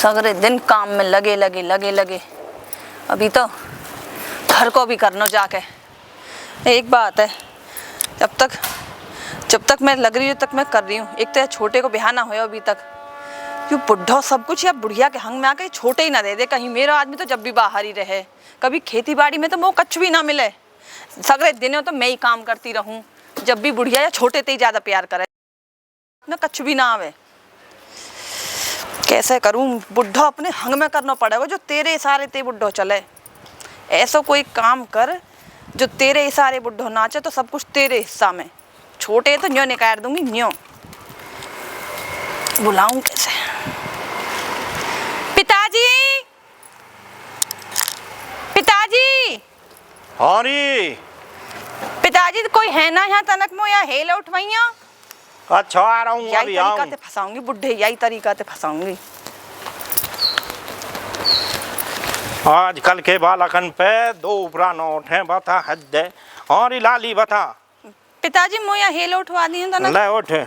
सगरे दिन काम में लगे लगे लगे लगे। अभी तो घर को भी करना जाके। एक बात है, जब तक मैं लग रही हूँ तक मैं कर रही हूँ। एक तो छोटे को ब्याह ना होया अभी तक, क्यों बुढ़ा सब कुछ या बुढ़िया के हंग में आके छोटे ही ना दे दे कहीं। मेरा आदमी तो जब भी बाहर ही रहे, कभी खेती बाड़ी में तो वो कच्छ भी ना मिले। सगरे दिनों तो मैं ही काम करती रहूं, जब भी बुढ़िया या छोटे ते ही ज्यादा प्यार करे ना कच्छ भी ना आवे। कैसे करूं, बुढ़ा अपने हंग में करना पड़ेगा। जो तेरे इशारे ते बुढ़ो चले, ऐसा कोई काम कर जो तेरे इशारे बुढ़ो नाचे तो सब कुछ तेरे हिस्सा में। छोटे तो न्यो निकाल दूंगी, न्यो बुलाऊं कैसे। पिताजी, पिताजी। हाँ री पिताजी कोई है ना यहाँ तनक में, या हेल उठवाइया। अच्छा आ रहा हूँ, यही तरीका से फंसाऊंगी बुढ़े, यही तरीका से फंसाऊंगी। आजकल के बालकन पे दो उपरा नोट है, बता हद है। और लाली बता। पिताजी मोया हेल उठवा दी ना। ले उठ ले।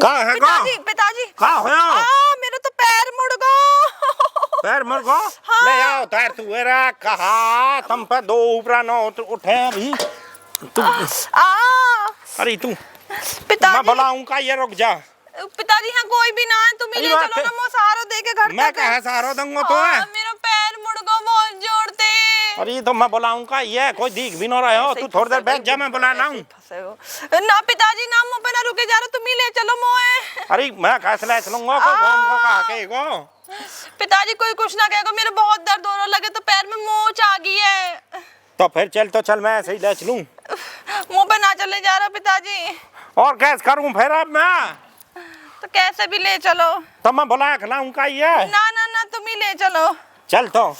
कहाँ है पिताजी, पिताजी कहाँ है? मेरे तो पैर मुड़ गो। पैर मुड़ गो। हाँ। ले आओ तार तू एरा कहा तुम पे दो उपरा नोट उठे अभी तू। अरे तू पिताजी मैं बुलाऊं का, ये रुक जा। पिताजी यहाँ कोई भी ना है, तुम ही ले चलो ना। मैं सहारा दे के घर मैं कहा सहारा दूंगा तो है। मेरा पैर मुड़ गो बहुत जोर से। अरे तो मैं बुलाऊं का, ये कोई दिख भी ना रहे हो। तू थोड़ी देर बैठ जा, मैं बुला लाऊं। ना पिताजी ना, मुँह पे ना रुके जा रहे, तुम ही ले चलो मोए। अरे मैं कैसे ले चलूंगा, कोई बम को कहा के गो। पिताजी कोई कुछ ना कहेगा, मेरे बहुत दर्द हो रहा लगे तो पैर में मोच आ गई है। तो फिर चल, तो चल मैं ऐसे ही ले चलूं। मुँह पे ना चले जा रहा पिताजी। और कैसे करूं फिर अब मैं? तो कैसे भी ले चलो। तो मैं बुला खिलाऊं का ये? ना ना ना, तुम ही ले चलो। चल तो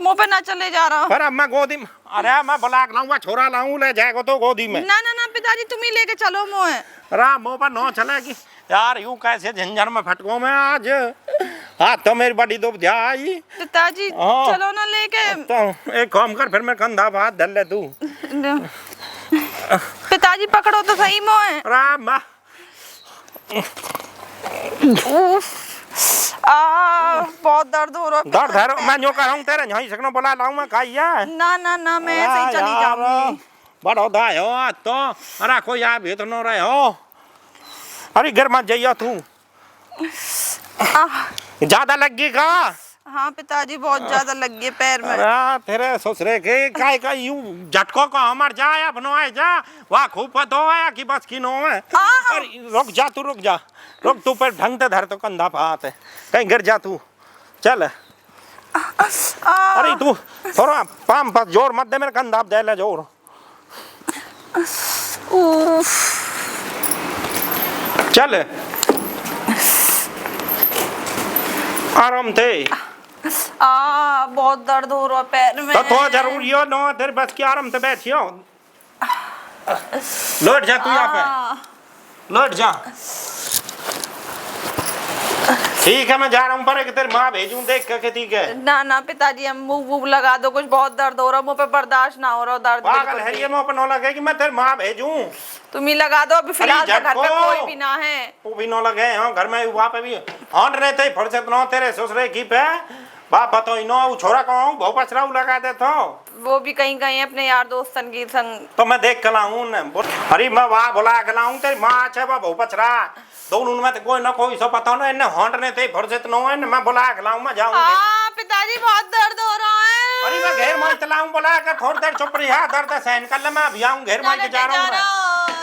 मुँह पे ना चले जा रहा। फिर अब मैं गोदी में, अरे मैं बुला खिलाऊंगा, छोरा लाऊं ले जाएगा तो गोदी में। ना ना ना पिताजी, तुम ही लेके चलो मोए। अरे मुँह पर नो चलेगी यार, यूं कैसे झंझर में फटको मैं आज। हाथ तो मेरी बड़ी दुब आई। पिताजी चलो ना लेके। तो एक काम कर, फिर मैं कंधा हाथ धर ले तू। पिताजी पकड़ो तो सही मोए। राम बहुत दर्द हो रहा है। दर्द है, मैं जो कह रहा हूँ तेरे यहीं सकनो बुला लाऊं मैं खाइए। ना ना ना, मैं ऐसे ही चली जाऊंगी। बड़ो दाय हो आज तो। अरे कोई आ भी तो न रहे हो। अरे घर मत जाइए तू। ज्यादा लगी का? हाँ पिताजी, बहुत ज्यादा लग गई पैर में। अरे तेरे ससुरे के काय का यूं झटको को हमर जाए अपनो आए जा, वहाँ खूब पतो है कि बस की नो है। अरे रुक जा तू, रुक जा, रुक तू पर ढंग से धर तो कंधा पात है, कहीं गिर जा तू। चल अरे तू थोड़ा पाम पास जोर मत दे, मेरे कंधा दे ले जोर। चल आराम थे। बहुत दर्द हो रहा है पैर में। तो जरूरी हो नो देर बस की आराम से बैठियो। लौट जा तू यहाँ पे, लौट जा। ठीक है मैं जा रहा हूँ, पर तेरी माँ भेजूं देख के। ठीक है ना ना पिताजी, हम मुंह लगा दो कुछ, बहुत दर्द हो रहा है मुँह पे, बर्दाश्त ना हो रहा दर्द। पागल है ये, मुँह पे न लगे कि मैं तेरी माँ भेजूं। तुम ही लगा दो अभी फिलहाल, घर पे कोई भी ना है। तू भी न लगे हाँ, घर में वहाँ पे भी ऑन रहते फुर्सत न तेरे ससुरे की पे बाप तो इनो छोरा कहूँ बहु पचराऊ लगा दे तो वो भी कहीं कहीं अपने यार दोस्तन की संग। तो मैं देख के लाऊं न। अरे मैं वहाँ बुला के लाऊं, तेरी माँ अच्छे वह बहु पचरा दोनों में तो कोई ना कोई सो पता ना, इन्हें हॉन्ट ने ते फुर्सत न है, मैं बुला के लाऊं, मैं जाऊंगी। पिताजी बहुत दर्द हो रहा है। अरे मैं घेर मार चलाऊं, बुला कर थोड़ी देर चुप रही है, दर्द सहन कर ले, मैं अभी आऊं घेर मार के जा रहा हूं।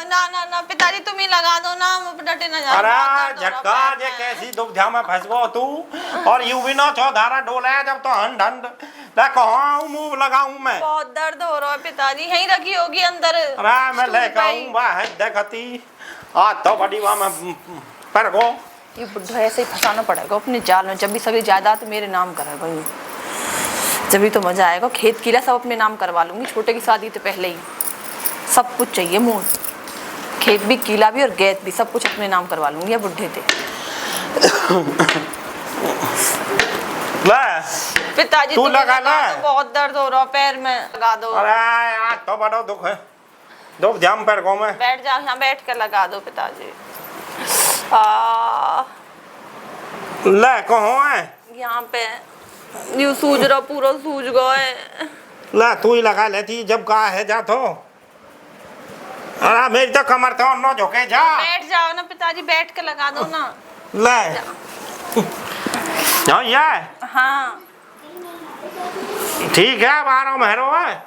ना ना ना पिताजी, तुम ही लगा दो ना, डटे ना जा। अरे झटका जे कैसी दुविधा में फंस गो तू, और यूं भी ना चौधारा डोला जब तो हंड हंड देखो हाँ मुंह लगाऊं मैं। बहुत दर्द हो रहा है पिताजी, यहीं रखी होगी अंदर। अरे मैं लेकर आऊं बाहर देखती आज तो बड़ी वहां में पर गो। ये बुढ़ा ऐसे ही फंसाना पड़ेगा अपने जाल में, जब भी सभी जायदाद मेरे नाम करेगा ये, जब भी तो मजा आएगा। खेत किला सब अपने नाम करवा लूंगी, छोटे की शादी तो पहले ही सब कुछ चाहिए मुँह, खेत भी किला भी और गैत भी सब कुछ अपने नाम करवा लूंगी। ये बुढ़े थे पिताजी तू लगा ला, बहुत दर्द हो रहा पैर में, लगा दो। अरे यार तो बड़ा दुख है, रुक जा पैर को मैं। बैठ जाओ, यहाँ बैठ कर लगा दो पिताजी। ले कहाँ है? यहाँ पे यूं सूझ रहा, पूरा सूझ गए। ला तू ही लगा लेती जब कहा है जा तो। अरे मेरी तो कमर तो न झुके जा। बैठ जाओ ना पिताजी, बैठ के लगा दो ना। ले ये हाँ ठीक है, अब आराम है।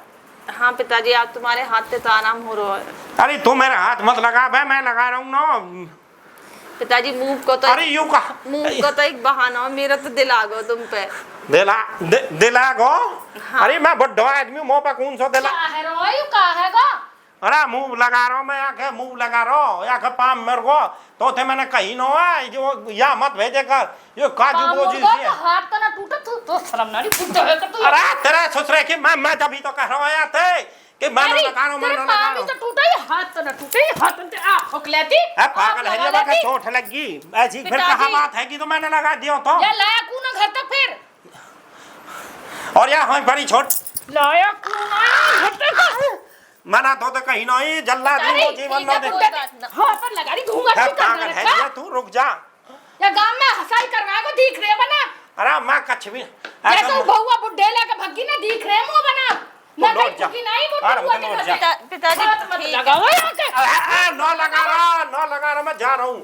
हाँ पिताजी, आप तुम्हारे हाथ से तो आराम हो रहा है। अरे तू मेरे हाथ मत लगा बे, मैं लगा रहा हूँ ना। पिताजी मुंह को तो अरे यूं का मुंह को तो एक बहाना हो, मेरा तो दिल आ गया तुम पे। दिला गो। हाँ। अरे मैं बुढ़ा आदमी, मुँह पर कौन सा दिला। क्या है रोई, क्या है गो? अरे मुंह लगा रहा हूँ मैं, आके मुंह लगा रहा हूँ, या के पाम मेरे को तो थे मैंने कहीं न है जो या मत भेजे कर ये काजू बोझी सी है। हाथ तो ना टूटा, तो शर्म ना बुड्ढा है कर तू। अरे तेरे ससुरे की मैं तभी तो कह रहा हूँ यार थे कि मैं लगा रहा हूँ, मैं लगा रहा हूँ। तो टूटा, ये हाथ तो ना टूटे, ये हाथ तो आप ठोक लेती। अब पागल है, ये का चोट लगी ऐसी, फिर कहाँ बात है कि तो मैंने लगा दिया तो। या लाया कूना घर तक फिर, और या हमें बड़ी छोट लाया कूना घर तक। मना तो कहीं नहीं, जल्ला दूंगा जीवन न दे। हाँ पर लगा दी घूंघट है भी कर पागल है ये, तू रुक जा। या गांव में हंसाई करवा को दिख रहे बना। अरे मैं कछ भी ये तो बहुआ बुड्ढे लेके भगी ना दिख रहे मुंह बना। ना लौट जा। कहीं नहीं अरे बुड्ढा लौट जा। पिताजी मत ठीक लगाओ यहाँ के। न लगा रहा मैं जा रहा हूँ।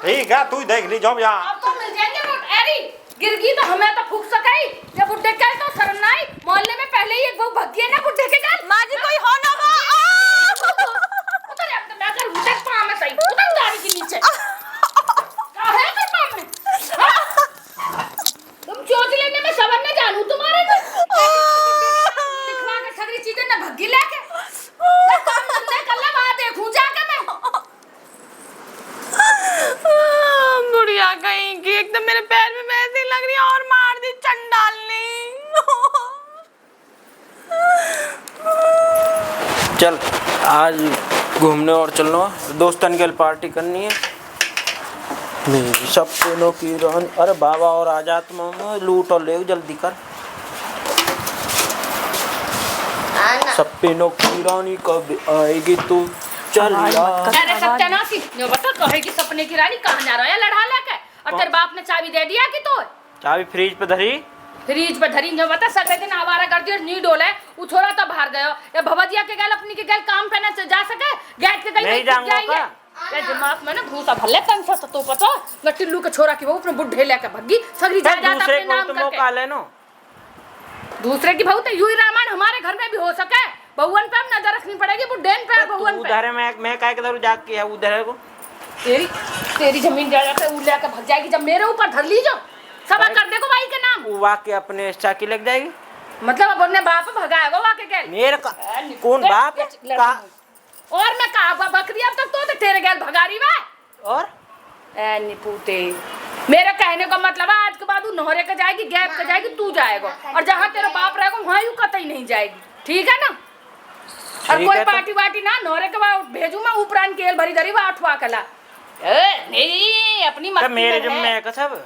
ठीक है तू देख ली जब यहाँ। अब तो मिल जाएंगे नोट एरी गिरगी तो हमें तो फूक सके। ये बुड्ढे का तो शर्म ना आई, मोहल्ले में पहले ही एक वो भगी है ना बुड्ढे के घर। माँ जी कोई हो ना हो। उधर अब तो मैं कर उधर पाँव में सही, उधर गाड़ी के नीचे क्या है कर पाँव में। हाँ? तुम चोट लेने में सबर न जानू तुम्हारे में लिखवा के सगरी चीजें न भगी लेके मैं काम धंधे कर ले, वहाँ देखूं जाके मैं। बुढ़िया कहीं की, एकदम मेरे पैर में वैसे ही लग रही है और मार दी चंडाल ने। चल आज घूमने और चलना, दोस्तन के पार्टी करनी है। मेरी सपनों की रानी, अरे बाबा और आ जात मामा, लूट और ले जल्दी कर। सपनों की रानी कब आएगी तू, चल यार। अरे सत्यानाशी, यो बता कहेगी सपने की रानी कहाँ जा रहा है लड़ा लेके, और तेरे बाप ने चाबी दे दिया कि तो चाबी फ्रिज पे धरी, फ्रिज पे धरी। जो बता सगले दिन आवारा कर दियो नी डोले, उ छोरा तो बाहर गयो। या भवदिया के गल अपनी के गल काम पे ना जा सके, गैस के गल नहीं जाऊंगा का। ये दिमाग में ना घूसा भले तन सा तो पता न टिल्लू के छोरा की वो अपने बुढ़े लेके भगी सगरी जा जाता दूसरे अपने को नाम तो करके। मौका लेनो, दूसरे की बहू तो यूं ही रामायण हमारे घर में भी हो सके। बहुवन पे हम नजर रखनी पड़ेगी, बुढ़ेन पे बहुवन पे। उधर मैं काय के दरू जाग के है उधर को। तेरी जमीन जायदाद से उ लेके भग जाएगी जब मेरे ऊपर धर ली जो सभा कर देखो भाई के नाम। वो वाके अपने चाकी लग जाएगी। मतलब अब अपने बाप भगाएगा वाके के मेरे का कौन बाप का, और मैं कहा बकरी अब तक तो तेरे गैल भगा रही है। और ए निपूते मेरे कहने का मतलब है आज के बाद नोहरे के जाएगी, गैप के जाएगी, तू जाएगा, और जहाँ तेरा बाप रहेगा वहाँ यूं कतई नहीं जाएगी, ठीक है ना। और ठीक कोई है तो। पार्टी वार्टी ना नोहरे के बाद भेजू मैं उपरान केल भरी धरी वाठवा कला। नहीं अपनी तो मस्ती मेरे में जिम्मे है। है का सब।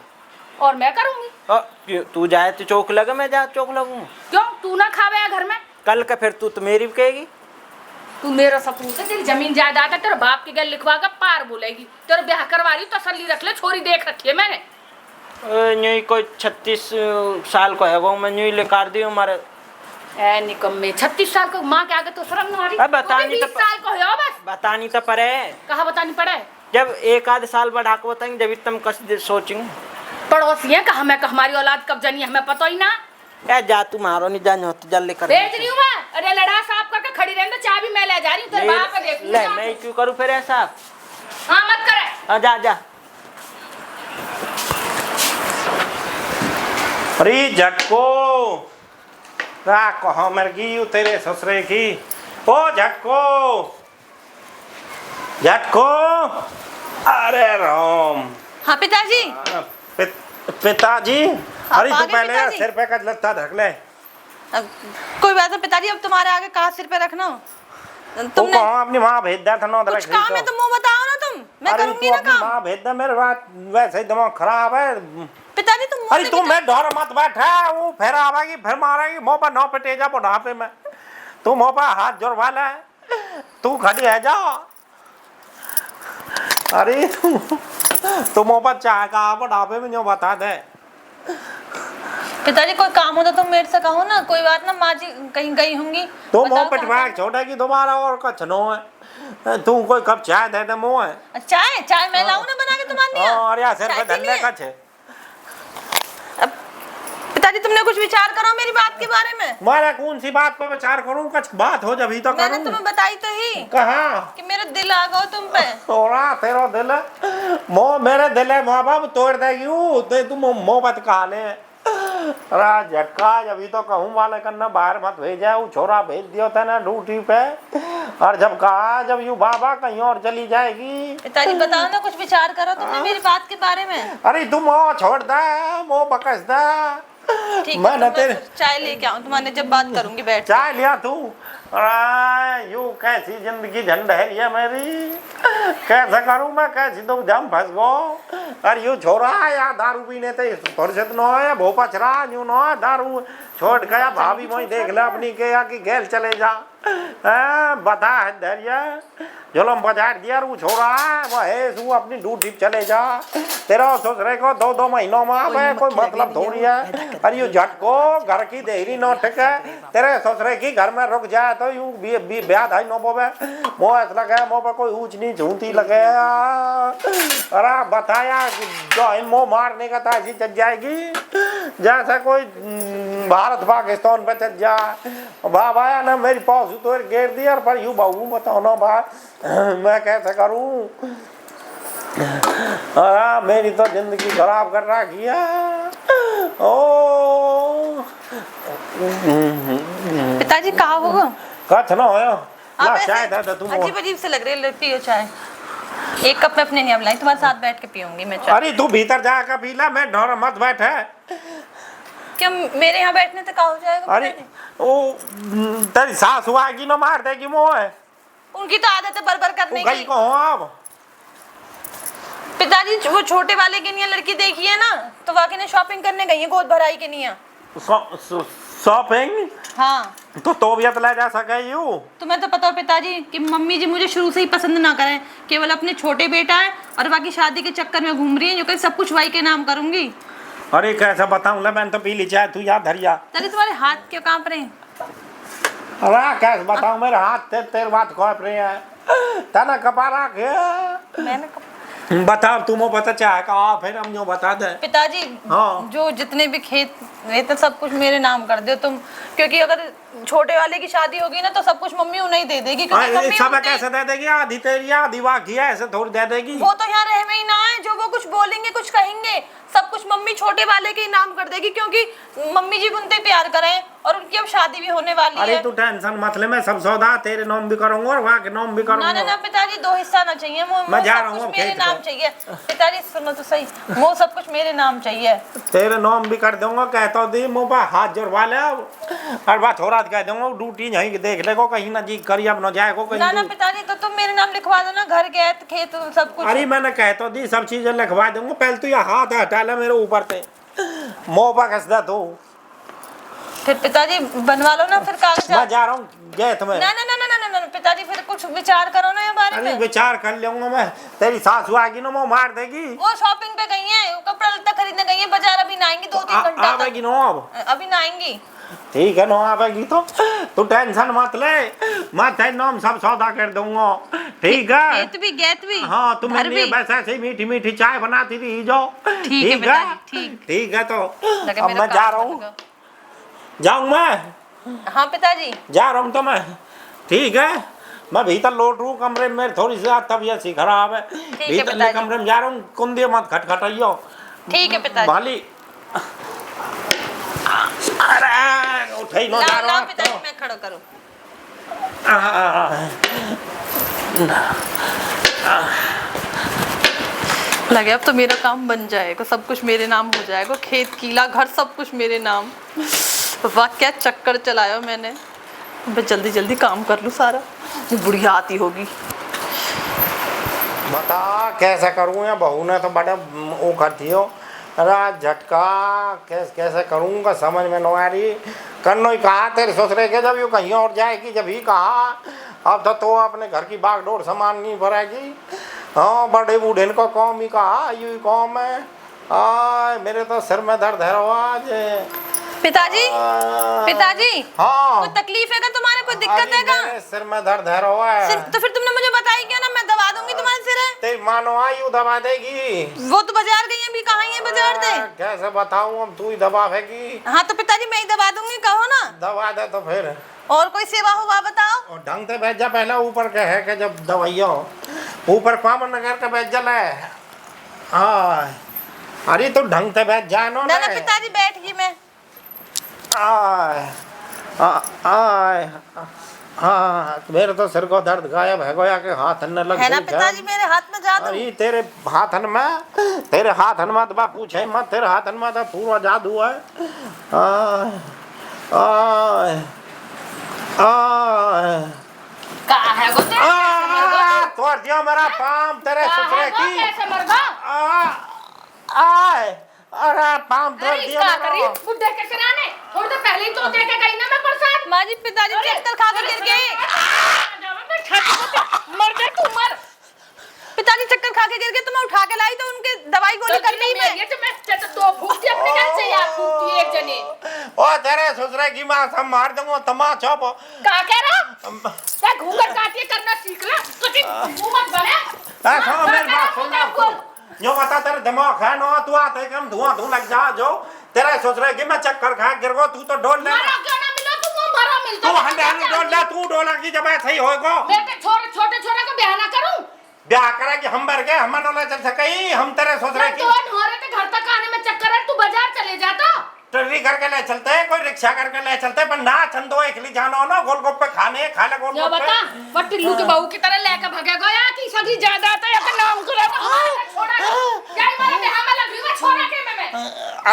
और मैं करूंगी। तू जाए तो चौक लगे, मैं जा चौक लगूं। क्यों तू ना खावे घर में। कल का फिर तू तो मेरी भी कहेगी। तू मेरा सपूत है, तेरी जमीन जायदाद है, तेरे बाप की गल लिखवा कर पार बोलेगी। तेरे ब्याह करवा रही तसल्ली रख ले, छोरी देख रखी है मैंने। न्यू कोई 36 साल को है वो, मैं न्यू लेकर दी हमारे। ए निकम्मे 36 साल को माँ के आगे तो शर्म ना आ रही। अब बतानी तो 20 साल को हो बस। बतानी तो पड़े, कहाँ बतानी पड़े। जब एक आध साल बढ़ा के बताएंगे जब तुम कस सोचेंगे। पड़ोसी है कहा मैं हमारी औलाद कब जनी हमें पता ही ना। ए जा तू मारो नहीं जान तो जल्दी कर भेज रही हूँ मैं। अरे लड़ा साफ करके खड़ी रहने दो, चाबी मैं ले जा रही हूँ तेरे बाप पे देख ले मैं क्यों करूँ फिर ऐसा। हाँ मत करे। जा जा। अरे झटको रा कहाँ मर गई तेरे ससुरे की। ओ झटको झटको, अरे राम। हाँ पिताजी। पिताजी अरे आ तू गए पहले पिताजी? सिर पे का लत्ता ढक ले। कोई बात नहीं पिताजी, अब तुम्हारे आगे कहाँ सिर पे रखना। तू तुमने कहाँ अपनी माँ भेज दिया था ना कुछ काम है तो मुंह बताओ ना तुम, मैं अरे करूंगी तू ना अपनी काम। माँ भेज दे, मेरे बात वैसे ही दिमाग खराब है। पिताजी तुम मुंह अरे से तू मैं डर मत बैठा, वो फिर आवेगी फिर मारेगी मुँह पर नौ पे तेजा बुढ़ापे में। तू मुँह पर हाथ जोड़वा ले। तू खड़ी है जा। अरे तू मोहब्बत चाह का बुढ़ापे में जो बता दे। पिताजी कोई काम हो तो तुम मेरे से कहो ना, कोई बात ना, माँ जी कहीं गई होंगी। तो बताओ मोह कहाँ पिटवाए छोटा की दोबारा और कुछ नो है। तू कोई कप चाय दे दे मोह है। कहाँ? चाय चाय मैं लाऊं ना बना के तुम्हारे लिए? और या सिर चाय पे के धंधे लिए? का छे। अब पिताजी तुमने कुछ विचार करो मेरी बात के बारे में। मारा कौन सी बात पे विचार करूं, कुछ बात हो जब ही तो मैंने करूं। तुम्हें बताई तो ही कहा कि मेरा दिल आ गया तुम पे। तोरा तेरा दिल मोह मेरे दिल है माँ बाप तोड़ देगी तो तुम मोहब्बत कहा ले। अरे झटका जब ही तो कहूँ वाले करना बाहर मत भेजा, वो छोरा भेज दियो था ना ड्यूटी पे। और जब कहा जब यू बाबा कहीं और चली जाएगी। पिताजी बताओ ना, कुछ विचार करो तुमने मेरी बात के बारे में। अरे तुम मोह छोड़ दे, मोह बकस दे। ठीक है, मैं न तो तेरे चाय लेके आऊं तुम्हारे, जब बात करूंगी बैठ के। चाय लिया तू। अरे यू कैसी जिंदगी झंड है ये मेरी, कैसे करूं मैं, कैसी तुम जम फंस गो। अरे यू छोरा या दारू पीने थे फुर्सत न हो, भोपा चरा यूं न हो, दारू छोड़ गया भाभी मोई देख ले अपनी के या कि गैल चले जा। बता है धैर्य जुलम बजा दिया रू छोरा वो है तू अपनी ड्यूटी चले जा। तेरा ससुरे को 2-2 महीनों में आवे कोई मतलब थोड़ी है। अरे यू झटको घर की देरी नौटक है, तेरे ससुरे की घर में रुक जाए तो यू ब्याह धाई नो बोवे मोह ऐसा लगे मोह पर कोई ऊंच नीच ऊंची लगे। अरे बताया जो इन मोह मारने का था ऐसी चल जाएगी जैसे कोई भारत पाकिस्तान पे चल जाए। बाबा आया ना मेरी पौस तो घेर दिया पर यू बहू बताओ ना बा मैं कैसे करूं। मेरी तो जिंदगी खराब कर रखी है। ओ पिताजी कहा होगा? कछ ना होयो आप ना ऐसे शायद है तुम। अजीब अजीब से लग रही है, पियो चाय। एक कप में अपने नहीं लाई, तुम्हारे साथ बैठ के पीऊंगी मैं चाय। अरे तू भीतर जाकर पी ला, मैं ढोर मत बैठे। क्या मेरे यहाँ बैठने से का हो जाएगा? अरे ओ तेरी सास आएगी ना मार देगी मोह है। उनकी तो आदत है बरबर करने गई की। को हो अब पिताजी वो छोटे वाले के निया लड़की देखी है ना, तो वाकई ने शॉपिंग करने गई है गोद भराई के निया। शॉपिंग हाँ तो तोबियत ले जा सके यू। तुम्हें तो पता हो पिताजी कि मम्मी जी मुझे शुरू से ही पसंद ना करें, केवल अपने छोटे बेटा है और बाकी शादी के चक्कर में घूम रही है, जो कहीं सब कुछ वही के नाम करूंगी। अरे कैसे बताऊं ले, मैंने तो पी ली चाय, तू याद धरिया। तभी तुम्हारे हाथ क्यों कांप रहे हैं? अरे कैसे बताऊं मेरे हाथ तेरे बात कांप रहे हैं। तना कपारा के मैंने बताओ तुम पता चाहे कहा फिर हम जो बता दे। पिताजी हाँ। जो जितने भी खेत रहते सब कुछ मेरे नाम कर दो तुम, क्योंकि अगर छोटे वाले की शादी होगी ना तो सब कुछ मम्मी उन्हें ही दे देगी, क्योंकि मम्मी सब उनके- कैसे दे देगी, आधी तेरी आधी बाकी है, ऐसे थोड़ी दे देगी। वो तो यहाँ रह में ही ना है, जो वो कुछ बोलेंगे कुछ कहेंगे सब कुछ मम्मी छोटे वाले के ही नाम कर देगी, क्योंकि मम्मी जी उनसे प्यार करें और उनकी अब शादी भी होने वाली अरे है। तू टेंशन मत ले, मैं सब सौदा तेरे नाम भी करूंगा और वहाँ के नाम भी ना ना करूंगा। ना पिताजी, 2 हिस्सा ना चाहिए, मैं जा सब रहा हूँ कुछ मेरे खेत नाम पे। चाहिए। पिताजी सुनो तो सही, वो सब कुछ मेरे नाम चाहिए। तेरे नाम भी कर दूंगा, कहता दी मुँह पर हाथ जोड़वा ले और बात हो रहा कह दूंगा ड्यूटी यहीं देख ले को कहीं ना जी करी अब न जाए को ना ना कहीं। पिताजी, तो तुम मेरे नाम लिखवा दो ना, घर खेत खेत सब कुछ। अरे मैंने कहता दी सब चीजें लिखवा दूंगा, पहले तो ये हाथ हटा ले मेरे ऊपर से मुँह पर घस दे तू। फिर पिताजी बनवा लो ना फिर मैं कागजात। जा रहा हूँ गैस में। ना ना ना ना ना ना ना पिताजी, फिर कुछ विचार करो ना ये बारे अरे में। विचार कर लूंगा मैं, तेरी सासू आएगी ना वो मार देगी। वो शॉपिंग पे गई है, वो कपड़ा लत्ता खरीदने गई है बाजार, अभी ना आएंगी 2-3 घंटा आवेगी ना अब। तक। अभी ना आएंगी। ठीक है ना आवेगी तो तू टेंशन मत ले, मैं तेरे नाम सब सौदा कर दूंगा। ठीक है खेत भी गैत भी। हाँ तुम घर भी। बस ऐसे ही मीठी मीठी चाय बनाती थी जो। ठीक है पिताजी, ठीक। ठीक है तो लगे अब मेरा मैं जा काम रहा हूँ, बनेगा। जाऊँ मैं हाँ पिताजी। जा रहा हूँ तो मैं। ठीक है मैं भीतर लौट रू कमरे में, मेरी थोड़ी सी तबीयत सी खराब है, भीतर ले कमरे में जा रहा हूँ, कुंदे मत खटखटाइयो। ठीक है पिताजी। भाली अरे उठे ना जा रहा ला हूँ पिताजी, मैं खड़ा करूँ। लगे अब तो मेरा काम बन जाएगा, सब कुछ मेरे नाम हो जाएगा, खेत कीला घर सब कुछ मेरे नाम। वाह क्या चक्कर चलाया मैंने, मैं जल्दी जल्दी काम कर लूँ सारा, बुढ़िया आती होगी। बता कैसा करूँ या बहू ने तो बड़े वो करती हो। अरे झटका कैसे करूँगा समझ में नहीं आ रही। कन्नो ही कहा तेरे ससुरे के जब यू कहीं और जाएगी जब ही कहा अब तो अपने घर की बागडोर सामान नहीं भरेगी। हाँ बड़े बूढ़े को कौम ही कहा यू ही कौम है। मेरे तो सिर में दर्द है आज। पिताजी पिताजी हाँ कोई तकलीफ है क्या तुम्हारे, कोई दिक्कत है क्या? मेरे सिर में दर्द है। तो फिर तुमने मुझे बताई क्यों ना, मैं दबा दूंगी तुम्हारे सिर है। तेरी मानो आई यू दबा देगी। वो तो बाजार गई है, अभी कहाँ है बाजार दे। कैसे बताऊं अब तू ही दबावेगी। हाँ तो पिताजी मैं ही दबा दूंगी, कहो ना। दबा दे तो फिर और कोई सेवा हो वह बताओ। और ढंग से भेज जा पहले ऊपर के है कि जब दवाइयों ऊपर पावन नगर के भेज जल है। अरे तो ढंग से भेज जानो ना पिताजी बैठ गई मैं। मेरे तो सिर को दर्द गायब है गोया के हाथ न लग है ना पिताजी, मेरे हाथ में जादू। अरे तेरे हाथ में दबा पूछे मत, तेरे हाथ में तो पूरा जादू है। कहाँ है वो तेरे? तोड़ दिया मेरा पाम तेरे ससुरे की। कैसे मर गया? अरे पाम तोड़ अरे दिया क्या मेरा। करी बुड्ढे के सिराने, थोड़ी देर पहले ही तो देखे गई ना मैं प्रसाद। माँ जी पिताजी चक्कर खा के गिर गए। मर गए तू मर। पिताजी चक्कर खा के गिर गए तो मैं उठा के लाई, तो उनके दवाई गोली कर दी मैं। ये तो मैं तो फूकती अपने घर से यार, फूकती एक जने। ओ तेरे ससुरे की माँ सब मार दूंगा तमाचा पो। क्या कह रहा? क्या घूंघट काटिए करना सीख ले, कुछ मुंह मत बने। सुनो मेरी बात सुन ले। जो बता तेरे दिमाग है ना तू आते कम धुआं लग जा। जो तेरे ससुरे की मैं चक्कर खा गिर गो तू तो डोल ले। मरा क्यों ना मिलो तू, वो मरा मिलता। तू हंडे डोल ले, तू डोला की जब ऐसे ही होएगा। बेटे छोटे का ब्याह ना करूं। ब्याह करा कि हम बर गए हम न चल सके। हम तेरे ससुरे की तो नौरे के घर तक आने में चक्कर है, तू बाजार चले जाता। ट्रेली करके ले चलते हैं, कोई रिक्शा करके ले चलते हैं, पर ना चंदो एकली जानो ना गोलगप्पे खाने खा ले जो गोलगप्पे। बता वो टिल्लू के बहू की तरह लेकर भागे गया कि सगी ज्यादा था या नाम करा छोड़ा जाई मारे बेहा में लगी मैं छोड़ा के मैं।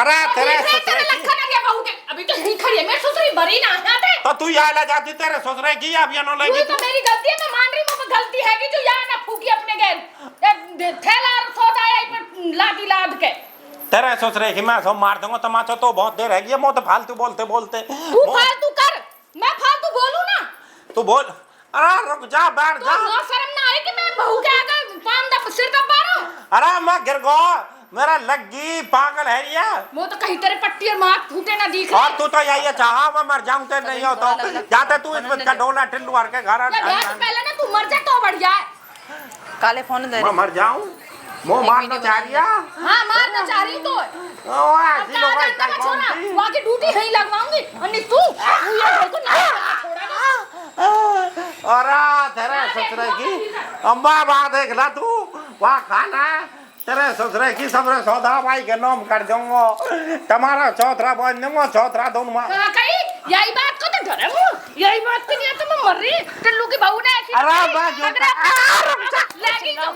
अरे तेरे ससुरे ससुरे की लखन आ गया बहू के, अभी तो यही खड़ी है मैं ससुरी भरी ना आते। तो तू यहाँ ले जाती तेरे ससुरे की अब यहाँ तू लगी तो मेरी गलती है, मैं मान रही हूं गलती है कि जो यहाँ ना फूकी अपने गैर थैला सोच आया पर लादी लाद के। तेरे ससुरे की मैं सब मार दूंगा तमाचा तो बहुत देर है ये मोत फालतू बोलते तू फालतू कर, मैं फालतू बोलूं ना। तू बोल। अरे रुक जा बैठ जा। तो शर्म ना आए कि मैं बहू के आगे पान दा सिर का पारो। अरे मैं गिर गो मेरा लगी पागल है ये। वो तो कहीं तेरे पट्टी और माँ फूटे ना दिख और तू तो यही चाहा मैं मर जाऊं तेरे नहीं हो तो जाते तू इस का डोला टिल्लू हर के घर पहले ना तू मर जा तो बढ़ जाए। काले फोन दे मैं मर जाऊं मुंह मारना चाह रही है। हाँ मारना चाह रही तो ऐसी लोग ऐसा कौन थी? वहाँ की ड्यूटी यहीं लगवाऊंगी अन्नी तू ये देखो ना छोड़ा ना। अरे तेरे ससुरे की अम्मा बात देख ला तू वहाँ खाना तेरे ससुरे की सबरे सौदा भाई के नाम कर दूंगा तुम्हारा चौथरा बन दूंगा चौथरा दोनों कहीं यही बात को तो डरे वो यही बात के लिए तो मैं मर रही टिल्लू की बहू ने ऐसी अरे मैं जो लगी तो